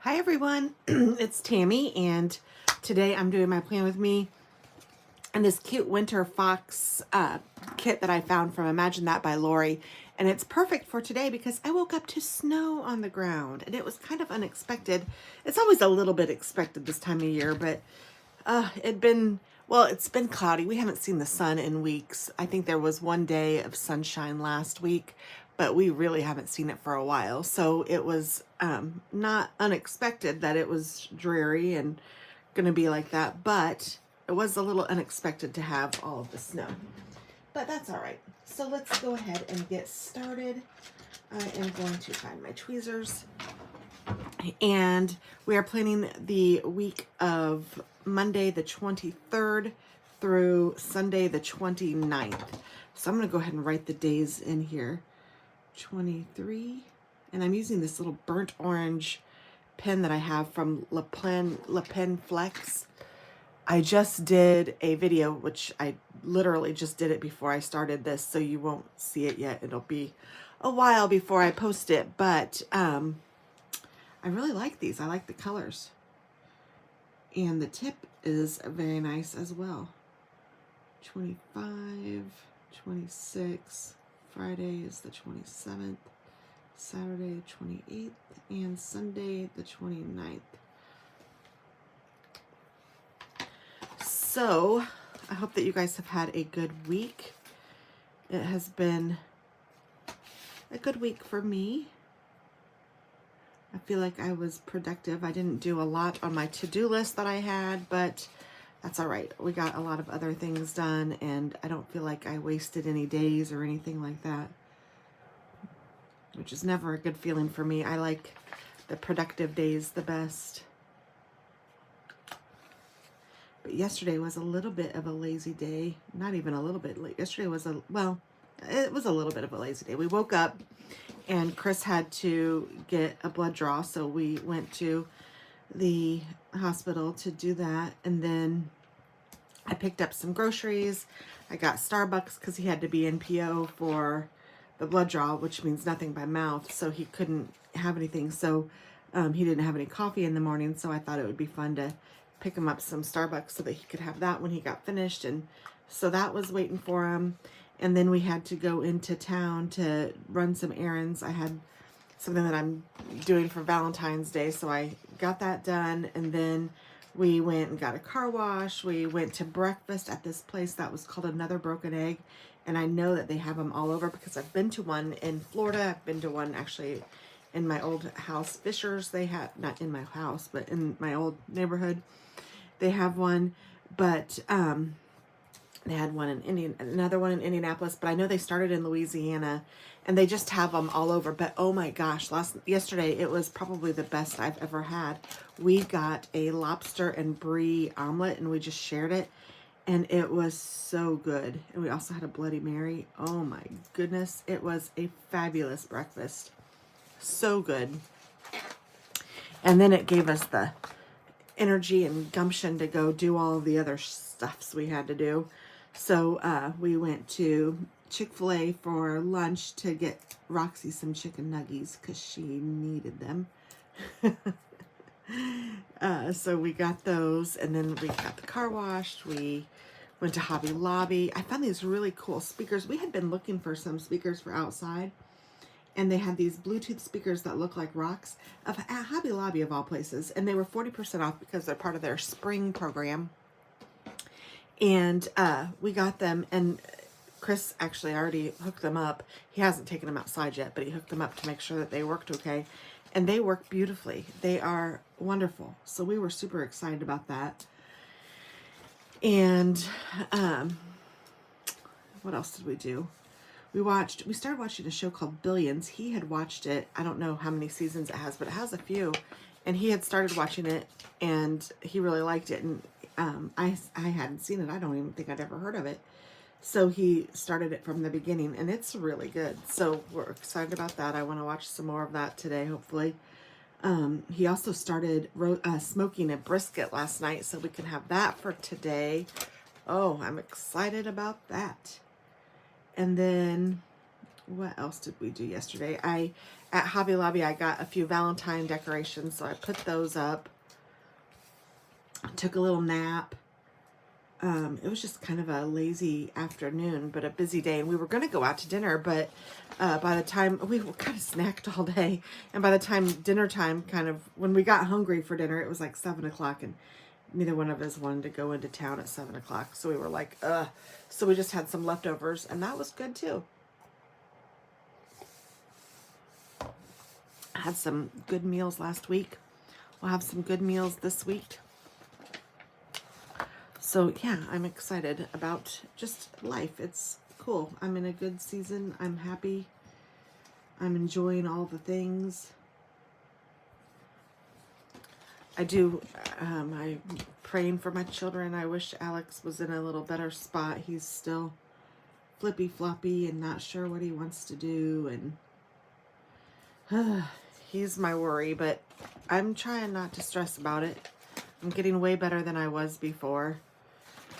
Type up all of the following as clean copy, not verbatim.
Hi everyone, it's Tammy, and today I'm doing my plan with me and this cute winter fox kit that I found from Imagine That by Lori. And it's perfect for today because I woke up to snow on the ground and it was kind of unexpected. It's always a little bit expected this time of year, but it's been cloudy. We haven't seen the sun in weeks. I think there was one day of sunshine last week, but we really haven't seen it for a while. So it was not unexpected that it was dreary and going to be like that, but it was a little unexpected to have all of the snow. But that's all right. So let's go ahead and get started. I am going to find my tweezers. And we are planning the week of Monday the 23rd through Sunday the 29th. So I'm going to go ahead and write the days in here. 23. And I'm using this little burnt orange pen that I have from Le Pen Flex. I just did a video, which I literally just did it before I started this, so you won't see it yet. It'll be a while before I post it, but I really like these. I like the colors. And the tip is very nice as well. 25, 26, Friday is the 27th, Saturday 28th, and Sunday the 29th. So I hope that you guys have had a good week. It has been a good week for me. I feel like I was productive. I didn't do a lot on my to-do list that I had, but that's all right. We got a lot of other things done, and I don't feel like I wasted any days or anything like that, which is never a good feeling for me. I like the productive days the best. But yesterday was a little bit of a lazy day. Not even a little bit. Yesterday was it was a little bit of a lazy day. We woke up and Chris had to get a blood draw, so we went to the hospital to do that. And then I picked up some groceries. I got Starbucks because he had to be in PO for the blood draw, which means nothing by mouth, so he couldn't have anything. So he didn't have any coffee in the morning, so I thought it would be fun to pick him up some Starbucks so that he could have that when he got finished. And so that was waiting for him. And then we had to go into town to run some errands. I had something that I'm doing for Valentine's Day, so I got that done. And then we went and got a car wash. We went to breakfast at this place that was called Another Broken Egg. And I know that they have them all over because I've been to one in Florida. I've been to one actually in my old house, Fishers. They had, not in my house, but in my old neighborhood. They have one, but they had one in another one in Indianapolis, but I know they started in Louisiana, and they just have them all over. But oh my gosh, yesterday it was probably the best I've ever had. We got a lobster and brie omelet, and we just shared it, and it was so good. And we also had a Bloody Mary. Oh my goodness, it was a fabulous breakfast. So good. And then it gave us the energy and gumption to go do all the other stuffs we had to do. So we went to Chick-fil-A for lunch to get Roxy some chicken nuggets because she needed them. So we got those, and then we got the car washed. We went to Hobby Lobby. I found these really cool speakers. We had been looking for some speakers for outside, and they had these Bluetooth speakers that look like rocks at Hobby Lobby of all places. And they were 40% off because they're part of their spring program. And we got them, and Chris actually already hooked them up. He hasn't taken them outside yet, but he hooked them up to make sure that they worked okay. And they work beautifully. They are wonderful. So we were super excited about that. And what else did we do? We started watching a show called Billions. He had watched it. I don't know how many seasons it has, but it has a few. And he had started watching it, and he really liked it. And I hadn't seen it. I don't even think I'd ever heard of it. So he started it from the beginning, and it's really good. So we're excited about that. I want to watch some more of that today, hopefully. He also started smoking a brisket last night, so we can have that for today. Oh, I'm excited about that. And then what else did we do yesterday? At Hobby Lobby, I got a few Valentine decorations, so I put those up. Took a little nap. It was just kind of a lazy afternoon, but a busy day. And we were going to go out to dinner, but by the time we were kind of snacked all day, and by the time dinner time, kind of when we got hungry for dinner, it was like 7 o'clock, and neither one of us wanted to go into town at 7 o'clock. So we were like, ugh. So we just had some leftovers, and that was good too. I had some good meals last week. We'll have some good meals this week. So yeah, I'm excited about just life. It's cool. I'm in a good season. I'm happy. I'm enjoying all the things. I'm praying for my children. I wish Alex was in a little better spot. He's still flippy floppy and not sure what he wants to do, and he's my worry, but I'm trying not to stress about it. I'm getting way better than I was before.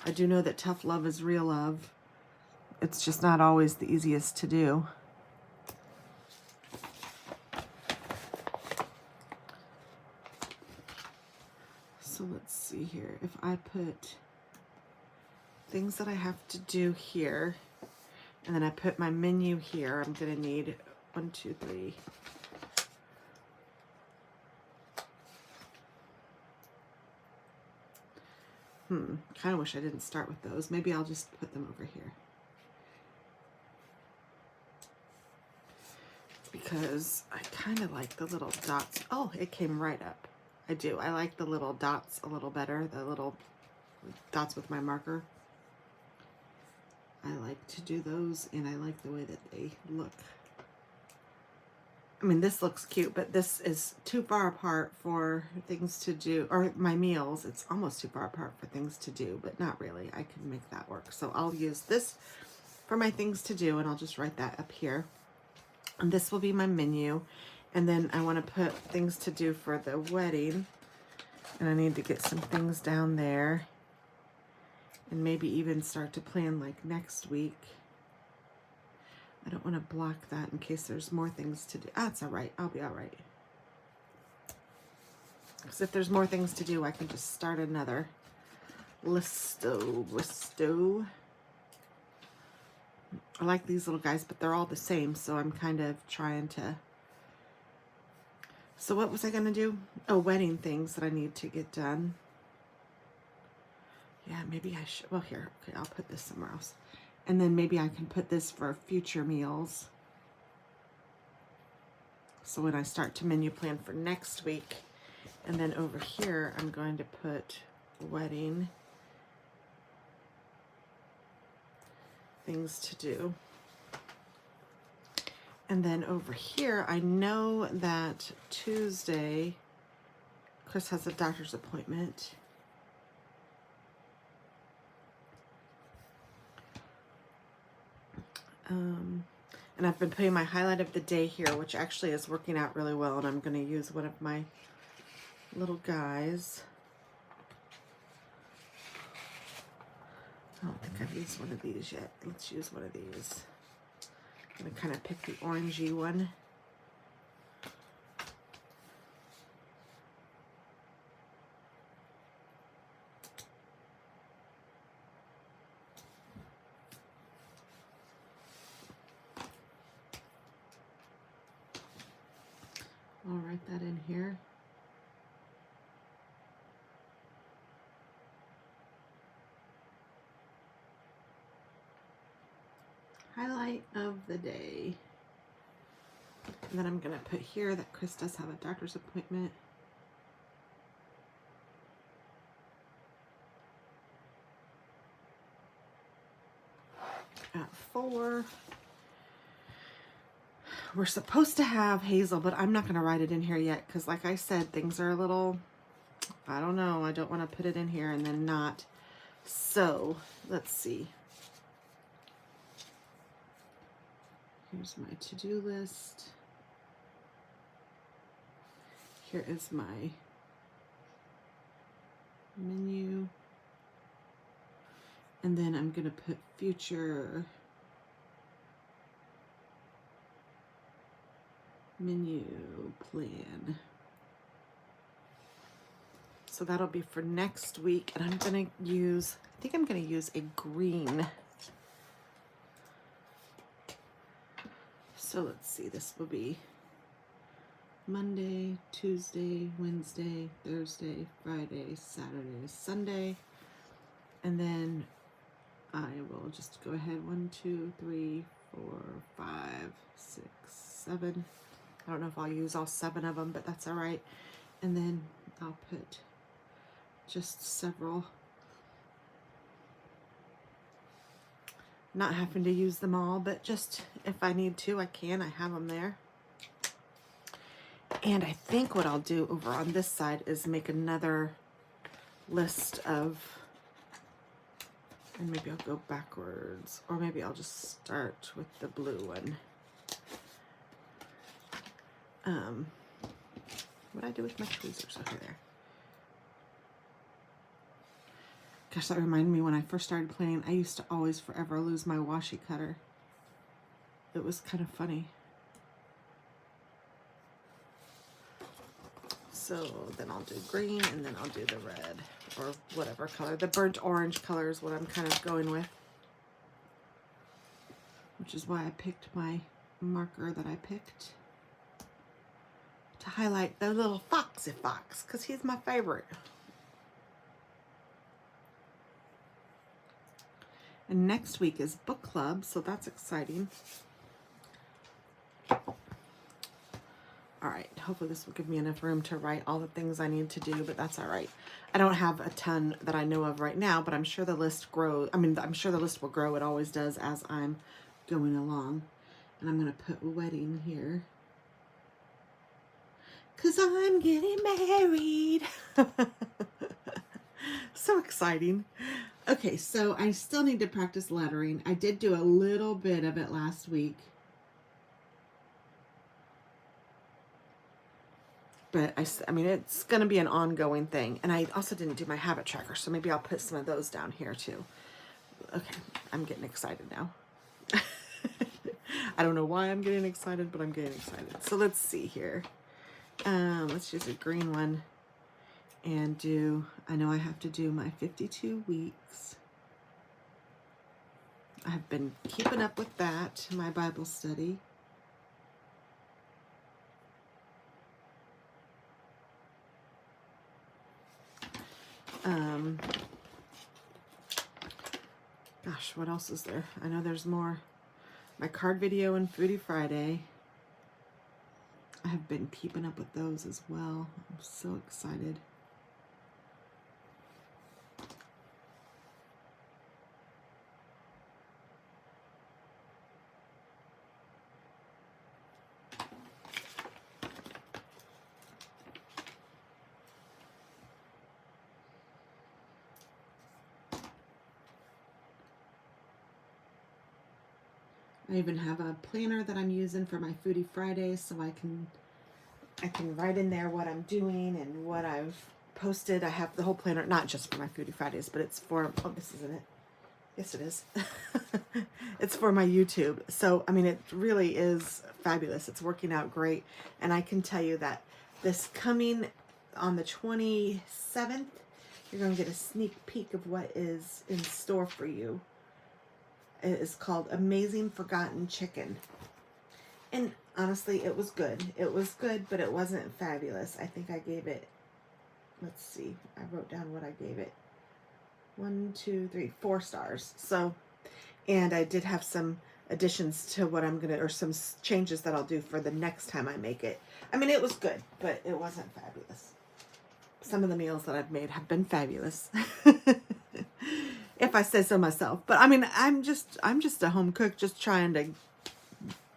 I do know that tough love is real love. It's just not always the easiest to do. So let's see here. If I put things that I have to do here, and then I put my menu here, I'm going to need 1, 2, 3. Kind of wish I didn't start with those. Maybe I'll just put them over here. Because I kind of like the little dots. Oh, it came right up. I do. I like the little dots a little better. The little dots with my marker. I like to do those, and I like the way that they look. I mean, this looks cute, but this is too far apart for things to do, or my meals. It's almost too far apart for things to do, but not really. I can make that work. So I'll use this for my things to do, and I'll just write that up here. And this will be my menu. And then I want to put things to do for the wedding. And I need to get some things down there. And maybe even start to plan like next week. I don't want to block that in case there's more things to do. That's all right. I'll be all right. Because if there's more things to do, I can just start another listo. I like these little guys, but they're all the same, so I'm kind of trying to... So what was I going to do? Oh, wedding things that I need to get done. Yeah, maybe I should... Well, here. Okay, I'll put this somewhere else. And then maybe I can put this for future meals. So when I start to menu plan for next week. And then over here, I'm going to put wedding things to do. And then over here, I know that Tuesday, Chris has a doctor's appointment. And I've been putting my highlight of the day here, which actually is working out really well. And I'm going to use one of my little guys. I don't think I've used one of these yet. Let's use one of these. I'm going to kind of pick the orangey one. I'll write that in here. Highlight of the day. And then I'm going to put here that Chris does have a doctor's appointment. At 4. We're supposed to have Hazel, but I'm not going to write it in here yet because, like I said, things are a little, I don't know. I don't want to put it in here and then not. So, let's see. Here's my to-do list. Here is my menu. And then I'm going to put future Menu plan. So that'll be for next week, and I'm gonna use, I think I'm gonna use a green. So let's see, this will be Monday, Tuesday, Wednesday, Thursday, Friday, Saturday, Sunday. And then I will just go ahead, 1, 2, 3, 4, 5, 6, 7. I don't know if I'll use all 7 of them, but that's all right. And then I'll put just several, not having to use them all, but just if I need to, I can. I have them there. And I think what I'll do over on this side is make another list of, and maybe I'll go backwards, or maybe I'll just start with the blue one. What I do with my tweezers over there? Gosh, that reminded me when I first started playing, I used to always forever lose my washi cutter. It was kind of funny. So then I'll do green, and then I'll do the red, or whatever color. The burnt orange color is what I'm kind of going with, which is why I picked my marker that I picked to highlight the little Foxy Fox, because he's my favorite. And next week is book club, so that's exciting. All right, hopefully this will give me enough room to write all the things I need to do, but that's all right. I don't have a ton that I know of right now, but I'm sure the list grows. I mean, I'm sure the list will grow. It always does as I'm going along. And I'm going to put wedding here, because I'm getting married. So exciting. Okay, so I still need to practice lettering. I did do a little bit of it last week. But I mean, it's going to be an ongoing thing. And I also didn't do my habit tracker, so maybe I'll put some of those down here too. Okay, I'm getting excited now. I don't know why I'm getting excited, but I'm getting excited. So let's see here. Let's use a green one and do, I know I have to do my 52 weeks. I have been keeping up with that, my Bible study. Gosh, what else is there? I know there's more. My card video and Foodie Friday. I have been keeping up with those as well. I'm so excited. I even have a planner that I'm using for my Foodie Fridays, so I can write in there what I'm doing and what I've posted. I have the whole planner, not just for my Foodie Fridays, but it's for, oh, this isn't it. Yes, it is. It's for my YouTube. So, I mean, it really is fabulous. It's working out great. And I can tell you that this coming on the 27th, you're going to get a sneak peek of what is in store for you. It is called Amazing Forgotten Chicken. And honestly, it was good. It was good, but it wasn't fabulous. I think I gave it, let's see, I wrote down what I gave it. 1, 2, 3, 4 stars. So, and I did have some additions to what I'm going to, or some changes that I'll do for the next time I make it. I mean, it was good, but it wasn't fabulous. Some of the meals that I've made have been fabulous. If I say so myself. But I mean, I'm just a home cook, just trying to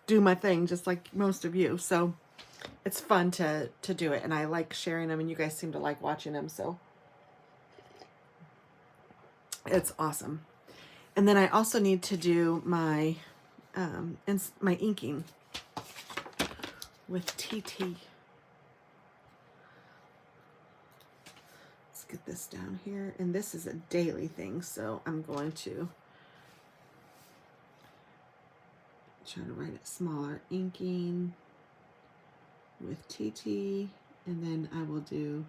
do my thing, just like most of you. So it's fun to do it, and I like sharing them, and you guys seem to like watching them, so it's awesome. And then I also need to do my my inking with TT. Get this down here, and this is a daily thing, so I'm going to try to write it smaller. Inking with TT, and then I will do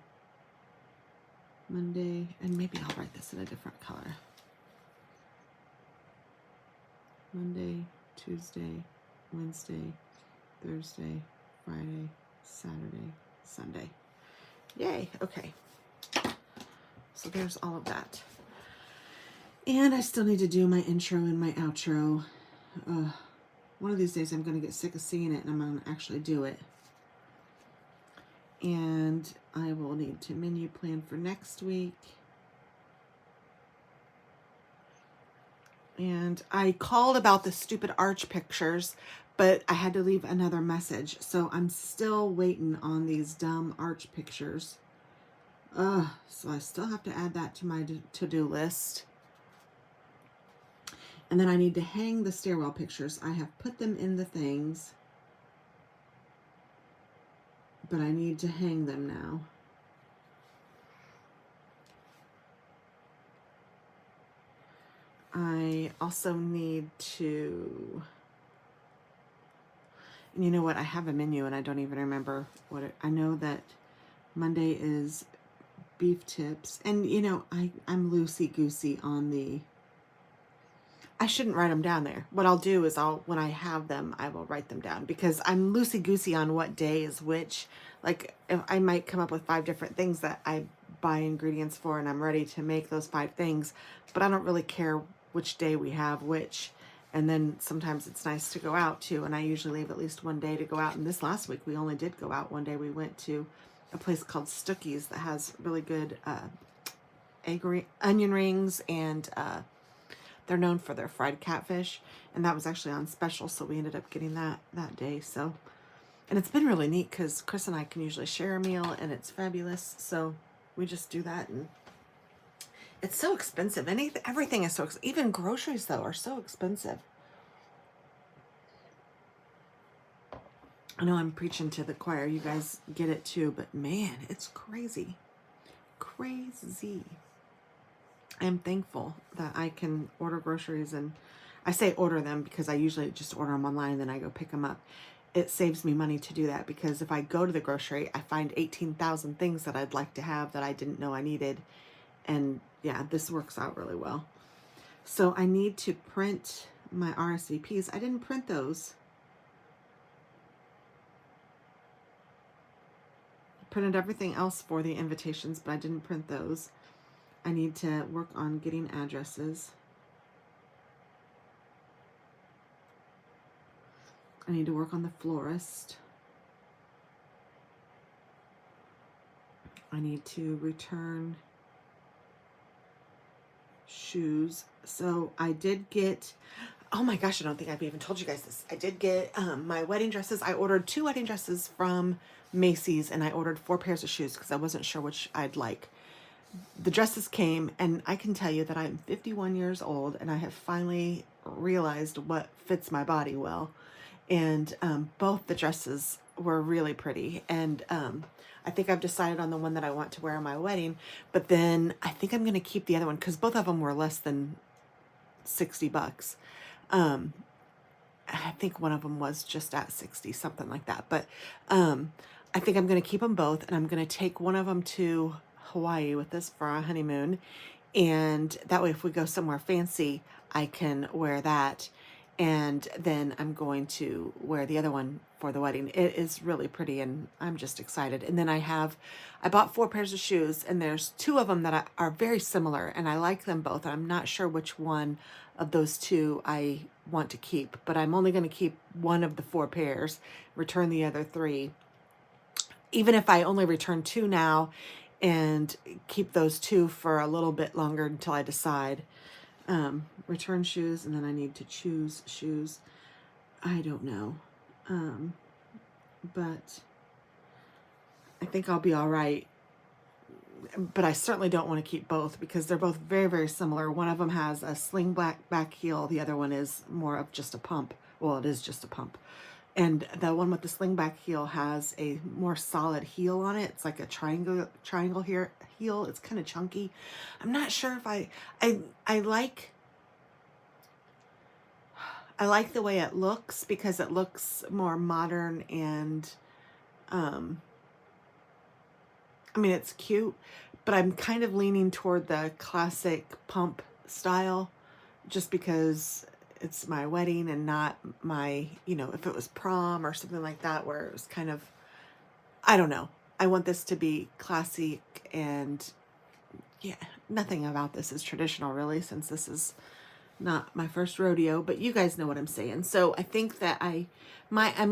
Monday, and maybe I'll write this in a different color. Monday, Tuesday, Wednesday, Thursday, Friday, Saturday, Sunday. Yay, okay. So there's all of that. And I still need to do my intro and my outro. One of these days I'm going to get sick of seeing it and I'm going to actually do it. And I will need to menu plan for next week. And I called about the stupid arch pictures, but I had to leave another message. So I'm still waiting on these dumb arch pictures. So I still have to add that to my to-do list. And then I need to hang the stairwell pictures. I have put them in the things, but I need to hang them now. I also need to, and you know what? I have a menu and I don't even remember what it, I know that Monday is beef tips. And you know, I'm loosey-goosey on the, I shouldn't write them down there. What I'll do is when I have them, I will write them down because I'm loosey-goosey on what day is which. Like if I might come up with 5 different things that I buy ingredients for and I'm ready to make those 5 things, but I don't really care which day we have which. And then sometimes it's nice to go out too. And I usually leave at least one day to go out. And this last week, we only did go out one day. We went to a place called Stuckey's that has really good onion rings, and they're known for their fried catfish, and that was actually on special, so we ended up getting that day. So, and it's been really neat because Chris and I can usually share a meal, and it's fabulous. So we just do that, and it's so expensive. Everything is so expensive. Even groceries, though, are so expensive. I know I'm preaching to the choir. You guys get it too, but man, it's crazy. Crazy. I am thankful that I can order groceries, and I say order them because I usually just order them online and then I go pick them up. It saves me money to do that because if I go to the grocery, I find 18,000 things that I'd like to have that I didn't know I needed. And yeah, this works out really well. So I need to print my RSVPs. I didn't print those. I printed everything else for the invitations, but I didn't print those. I need to work on getting addresses. I need to work on the florist. I need to return shoes. So I did get, oh my gosh, I don't think I've even told you guys this. I did get my wedding dresses. I ordered 2 wedding dresses from Macy's, and I ordered 4 pairs of shoes because I wasn't sure which I'd like. The dresses came, and I can tell you that I'm 51 years old, and I have finally realized what fits my body well. And both the dresses were really pretty, and I think I've decided on the one that I want to wear on my wedding, but then I think I'm going to keep the other one because both of them were less than $60. I think one of them was just at 60, something like that. But I think I'm going to keep them both, and I'm going to take one of them to Hawaii with us for our honeymoon. And that way, if we go somewhere fancy, I can wear that. And then I'm going to wear the other one for the wedding. It is really pretty, and I'm just excited. And then I bought 4 pairs of shoes, and there's 2 of them that are very similar, and I like them both. I'm not sure which one of those 2 I want to keep, but I'm only going to keep one of the 4 pairs, return the other 3. Even if I only return 2 now and keep those 2 for a little bit longer until I decide. Return shoes, and then I need to choose shoes. I don't know. But I think I'll be all right. But I certainly don't want to keep both because they're both very, very similar. One of them has a sling back heel. The other one is more of just a pump. Well, it is just a pump. And the one with the sling back heel has a more solid heel on it. It's like a triangle heel. It's kind of chunky. I'm not sure if I like the way it looks because it looks more modern and I mean, it's cute, but I'm kind of leaning toward the classic pump style just because it's my wedding and not my, you know, if it was prom or something like that where it was kind of, I don't know. I want this to be classic and yeah, nothing about this is traditional really since this is not my first rodeo, but you guys know what I'm saying. So I think that I'm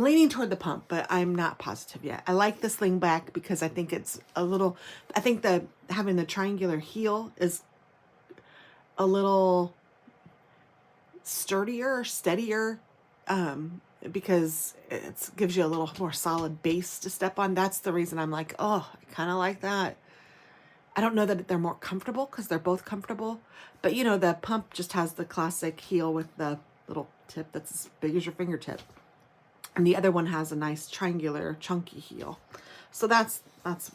leaning toward the pump, but I'm not positive yet. I like the sling back because I think it's a little, I think that having the triangular heel is a little sturdier, steadier, because it gives you a little more solid base to step on. That's the reason I'm like, oh, I kind of like that. I don't know that they're more comfortable because they're both comfortable, but you know, the pump just has the classic heel with the little tip that's as big as your fingertip. And the other one has a nice triangular chunky heel. So that's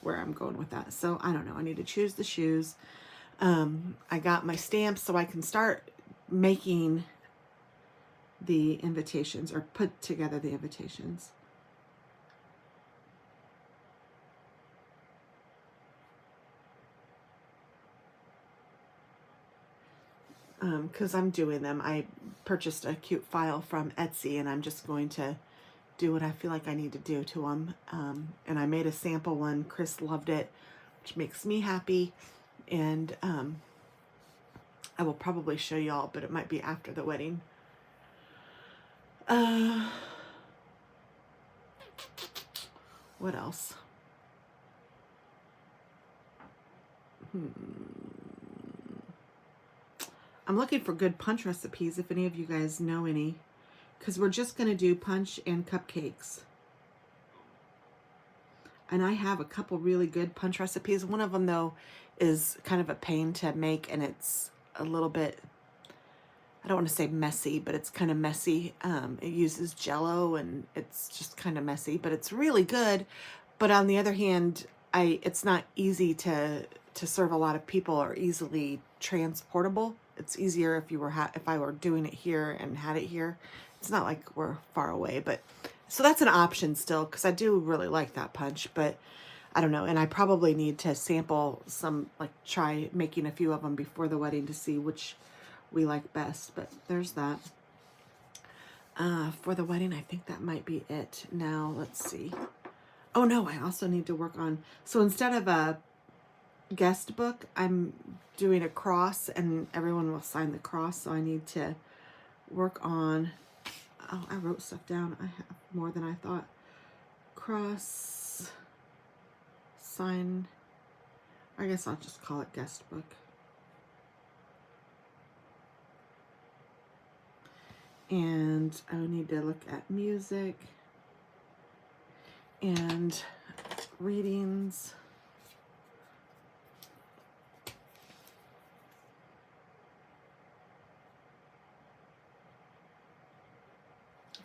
where I'm going with that. So I don't know. I need to choose the shoes. I got my stamps so I can start making the invitations or put together the invitations. Because I'm doing them. I purchased a cute file from Etsy and I'm just going to do what I feel like I need to do to them. And I made a sample one. Chris loved it, which makes me happy. And I will probably show y'all, but it might be after the wedding. What else? I'm looking for good punch recipes if any of you guys know any, because we're just going to do punch and cupcakes. And I have a couple really good punch recipes. One of them, though, is kind of a pain to make, and it's a little bit, I don't want to say messy, but it's kind of messy. It uses Jell-O, and it's just kind of messy, but it's really good. But on the other hand, it's not easy to serve a lot of people or easily transportable. It's easier if you were if I were doing it here and had it here. It's not like we're far away, but so that's an option still because I do really like that punch, but I don't know. And I probably need to sample some, like try making a few of them before the wedding to see which we like best, but there's that. For the wedding, I think that might be it. Now, let's see. Oh no, I also need to work on, so instead of a guest book, I'm doing a cross and everyone will sign the cross. So I need to work on, oh, I wrote stuff down. I have more than I thought. Cross, sign, I guess I'll just call it guest book. And I need to look at music and readings.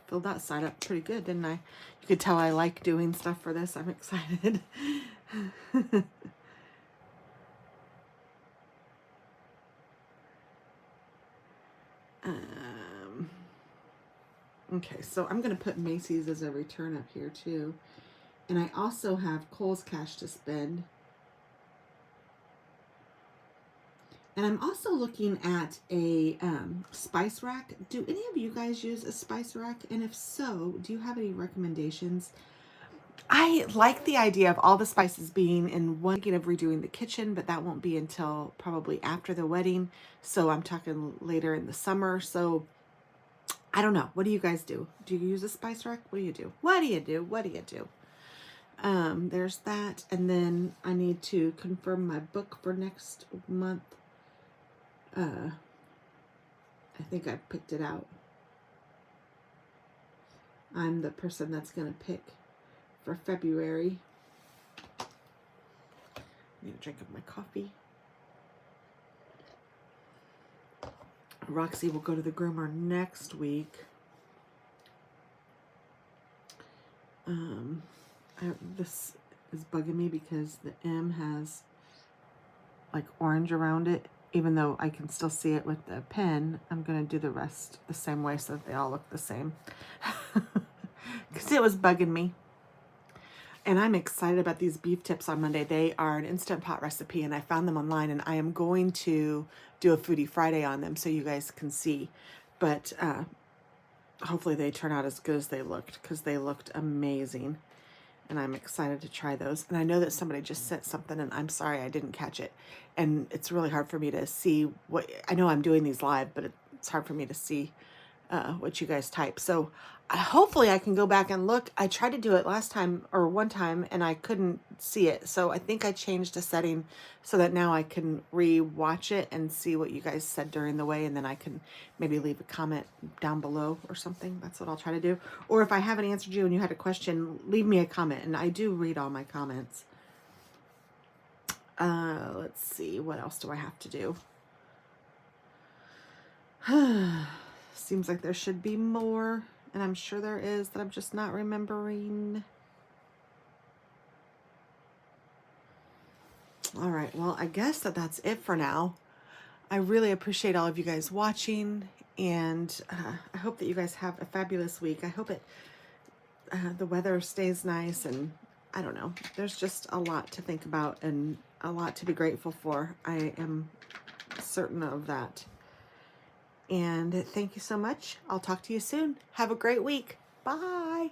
Filled that side up pretty good, didn't I? You could tell I like doing stuff for this. I'm excited. Okay, so I'm going to put Macy's as a return up here too. And I also have Kohl's cash to spend. And I'm also looking at a spice rack. Do any of you guys use a spice rack? And if so, do you have any recommendations? I like the idea of all the spices being in one. Thinking of redoing the kitchen, but that won't be until probably after the wedding. So I'm talking later in the summer. So I don't know. What do you guys do? Do you use a spice rack? What do you do? What do you do? What do you do? There's that. And then I need to confirm my book for next month. I think I picked it out. I'm the person that's going to pick for February. I need a drink of my coffee. Roxy will go to the groomer next week. This is bugging me because the M has like orange around it. Even though I can still see it with the pen, I'm going to do the rest the same way so that they all look the same. Because it was bugging me. And I'm excited about these beef tips on Monday. They are an Instant Pot recipe, and I found them online, and I am going to do a Foodie Friday on them so you guys can see. But hopefully they turn out as good as they looked, because they looked amazing. And I'm excited to try those. And I know that somebody just sent something, and I'm sorry I didn't catch it. And it's really hard for me to see what, I know I'm doing these live, but it's hard for me to see what you guys type. So hopefully I can go back and look. I tried to do it last time or one time and I couldn't see it. So I think I changed a setting so that now I can re-watch it and see what you guys said during the way, and then I can maybe leave a comment down below or something. That's what I'll try to do. Or if I haven't answered you and you had a question, leave me a comment, and I do read all my comments. Let's see, what else do I have to do? Seems like there should be more, and I'm sure there is that I'm just not remembering. All right, well, I guess that's it for now. I really appreciate all of you guys watching, and I hope that you guys have a fabulous week. I hope the weather stays nice, and I don't know. There's just a lot to think about and a lot to be grateful for. I am certain of that. And thank you so much. I'll talk to you soon. Have a great week. Bye.